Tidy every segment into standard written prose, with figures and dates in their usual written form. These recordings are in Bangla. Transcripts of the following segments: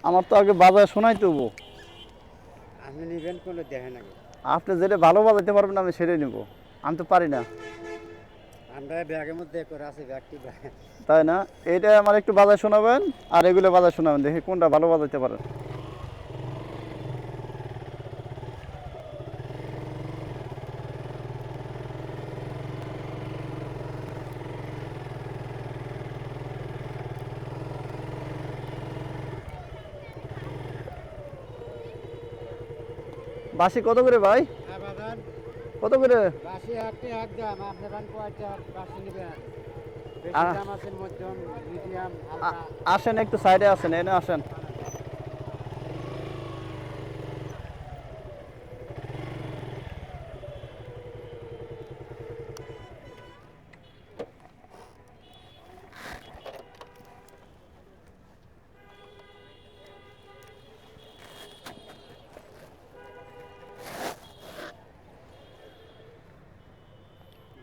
আমার তো আগে বাজায় শোনাই তবু। আপনি নিবেন কোনো দেখেন আগে। আপনি যেটা ভালো বাজাইতে পারবেন আমি সেটাই নিব। আমি তো পারি না। আমরা ব্যাগের মধ্যে করে আছে ব্যাগটি তাই না? এইটা আমার একটু বাজায় শোনাবেন আর এগুলো বাজায় শোনাবেন, দেখি কোনটা ভালো বাজাইতে পারেন। বাঁশি কত করে ভাই? হ্যাঁ বাজান, কত করে? বাসি একটি এক দাম। আপনার কয়টা বাসি নেবেন? বেশি আ- দাম আছে, মধ্যম, মিডিয়াম, আ- হালকা। আসেন একটু সাইডে আসেন, এনে আসেন।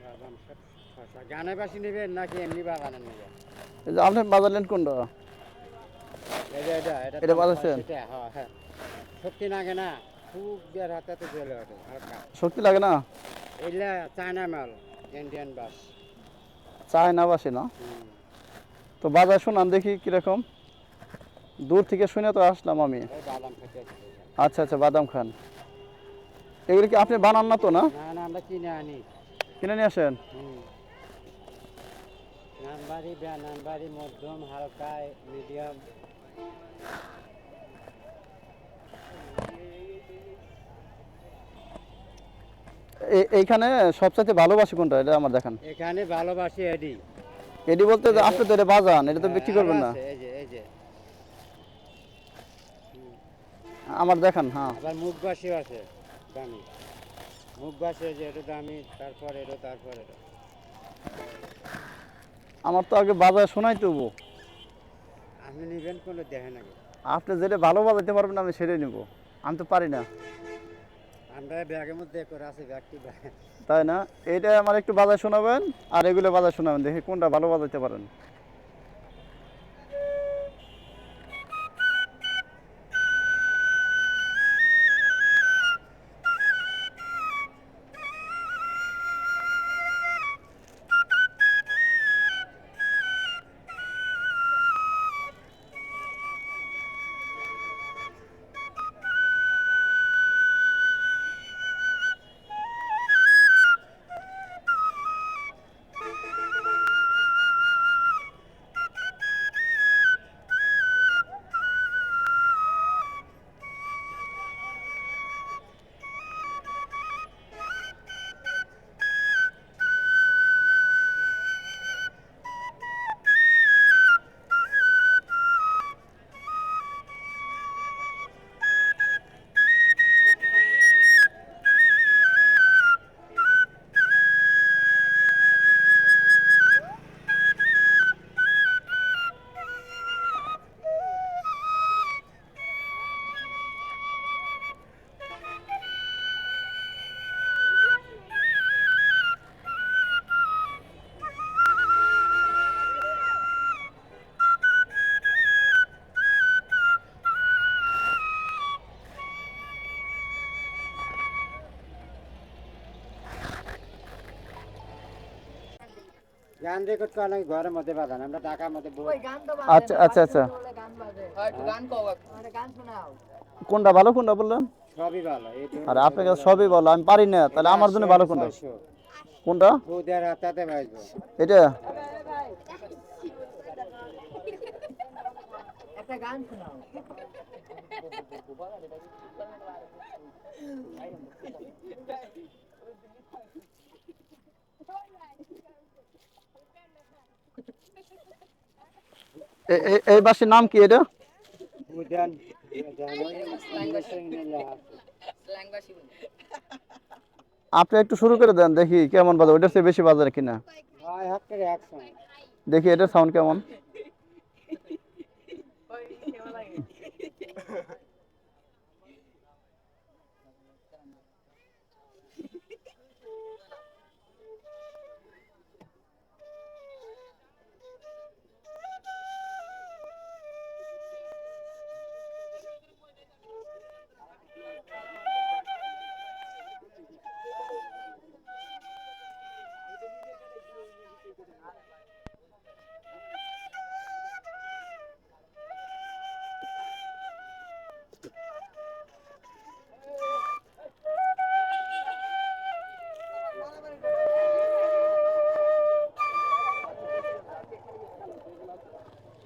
বাদাম সব শসা। গানে বাসি নেবেন নাকি এমনি বাগানের নেবেন? এই যে আপনি বাজালেন কোনটা? এটা এটা দাম বাজাচ্ছেন? ৬০ টাকা। হ্যাঁ হ্যাঁ, শক্তি লাগে না, খুব দেড় হাতে তো জ্বলে ওঠে হালকা। শক্তি লাগে না? এগুলা চায়না মাল, ইন্ডিয়ান বাস। চায় না বাসি না? হুম। তো বাজায় শোনান দেখি কিরকম। দূর থেকে শুনে তো আসলাম আমি। ওই বাদাম খেতে আসছে। আচ্ছা আচ্ছা, বাদাম খান। এগুলো কি আপনি বানান না তো না? না না, আমরা কিনে আনি। কিনে নিয়ে আসেন? হুম। নাম্বারি, মধ্যম, হালকা, মিডিয়াম। এইখানে সবচাইতে ভালোবাসি কোনটা এটা আমার দেখান। এখানে ভালোবাসি এডি। এটি বলতে যে এই যে, আপনি তো এটা বাজান, এটা তো বিক্রি আরো করবেন না। আছে, এই যে। হুম। আমার দেখান, হ্যাঁ। আবার মুখবাসীও আছে, দামি। মুখবাসী এই যে, এটা দামি, তারপর এটা, তারপর এটা। আমার তো আগে বাজায় শোনাই তবু। আপনি নিবেন কোনো দেখেন আগে। আপনি যেটা ভালো বাজাইতে পারবেন আমি সেটাই নিব। আমি তো পারি না। আমরা ব্যাগের মধ্যে করে আছে ব্যাগটি তাই না? এইটা আমার একটু বাজায় শোনাবেন আর এগুলো বাজায় শোনাবেন, দেখি কোনটা ভালো বাজাইতে পারেন। গান রেকর্ড করা নাকি ঘরের মধ্যে বাঁধান, আমরা ঢাকার মধ্যে আচ্ছা আচ্ছা আচ্ছা। কোনটা ভালো কোনটা বললেন? সবই ভালো। এই আর আপনাকে সবই ভালো, আমি পারি না, তাহলে এটা আমার 800, জন্য ভালো এটা কোনটা? 600। কোনটা? ওদের হাতাতে বাজবো। এটা? একটা গান শোনাও। এই বাসের নাম কি এটা? উদ্যান ইংলিশে লেখা আছে। আপনি একটু শুরু করে দেন দেখি কেমন বাজে, ওইটার চেয়ে বেশি বাজারে কিনা। ভাই হাত করে একশো। দেখি এটার সাউন্ড কেমন।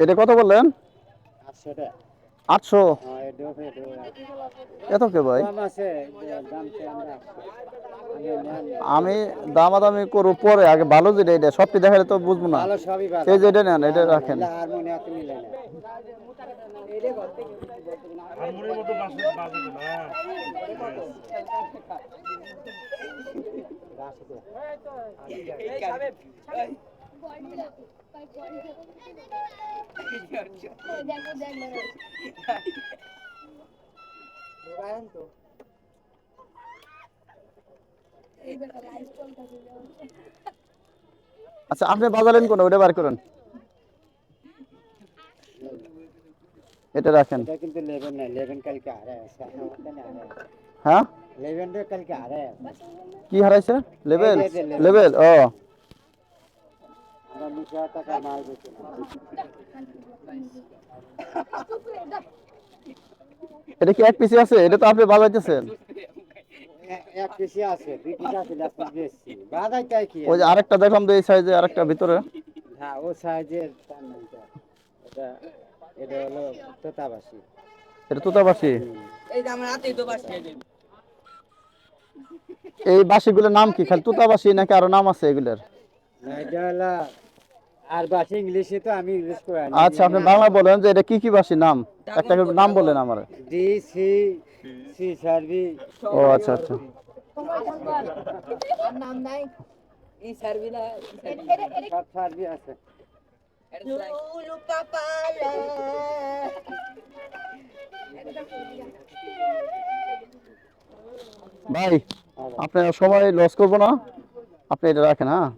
এটা কত বললেন? 800 টাকা। 800? হ্যাঁ, এটাও এত কে ভাই? দাম আছে, দাম তো আমরা 800 আমি দামাদামি করব পরে, আগে ভালো যেটা এটা সবটি দেখালে তো বুঝবো না। ভালো, সবই ভালো। এই যে এটা নেন, না, এটা না, না, রাখেন। এগুলা হারমোনিয়াম তো মিলে না। হারমোনির মতো বাজে বাজে না। আচ্ছা আপনি বাজালেন কোন, ওটা বার করেন। এটা রাখেন। এটা কিন্তু 11 না, 11 কালকে হারে আছে। হ্যাঁ 11 রে কালকে হারে আছে। কি হারাইছে? লেভেল? এই যে level। লেভেল, ও আমরা 20,000 টাকা মাল বেচি না। এটা কি এক পিসি আছে? এটা তো আপনি বাজাইতেছেন। এক পিসি আছে, 2 পিস আছে, লাস্ট পিস বেচছি। বাদাই তাই কি? ওই যে আরেকটা দেখলাম তো এই সাইজে, আরেকটা ভিতরে। হ্যাঁ, ও সাইজের তার নামটা। এটা এটা হলো তোতাবাসী। এটা তোতাবাসি। এই যে আমার হাতেই তো বাস খেয়ে এই বাসিগুলোর নাম কি? খালি তোতাবাসি নাকি আরো নাম আছে এগুলোর? না, এটা হলো আর বাসি ইংলিশে তো আমি ইংলিশ করে আনি। আচ্ছা আপনি বাংলা বলেন যে এটা কি কি বাসি নাম, একটা করে নাম বলেন আমার। ডি সি সি সার্ভি। ও আচ্ছা আচ্ছা। আর নাম নাই এই সার্ভি না সব সার্ভি আছে। লুলু পাপালা ভাই আপনি সময় লস করবো না, আপনি এটা রাখেন। হ্যাঁ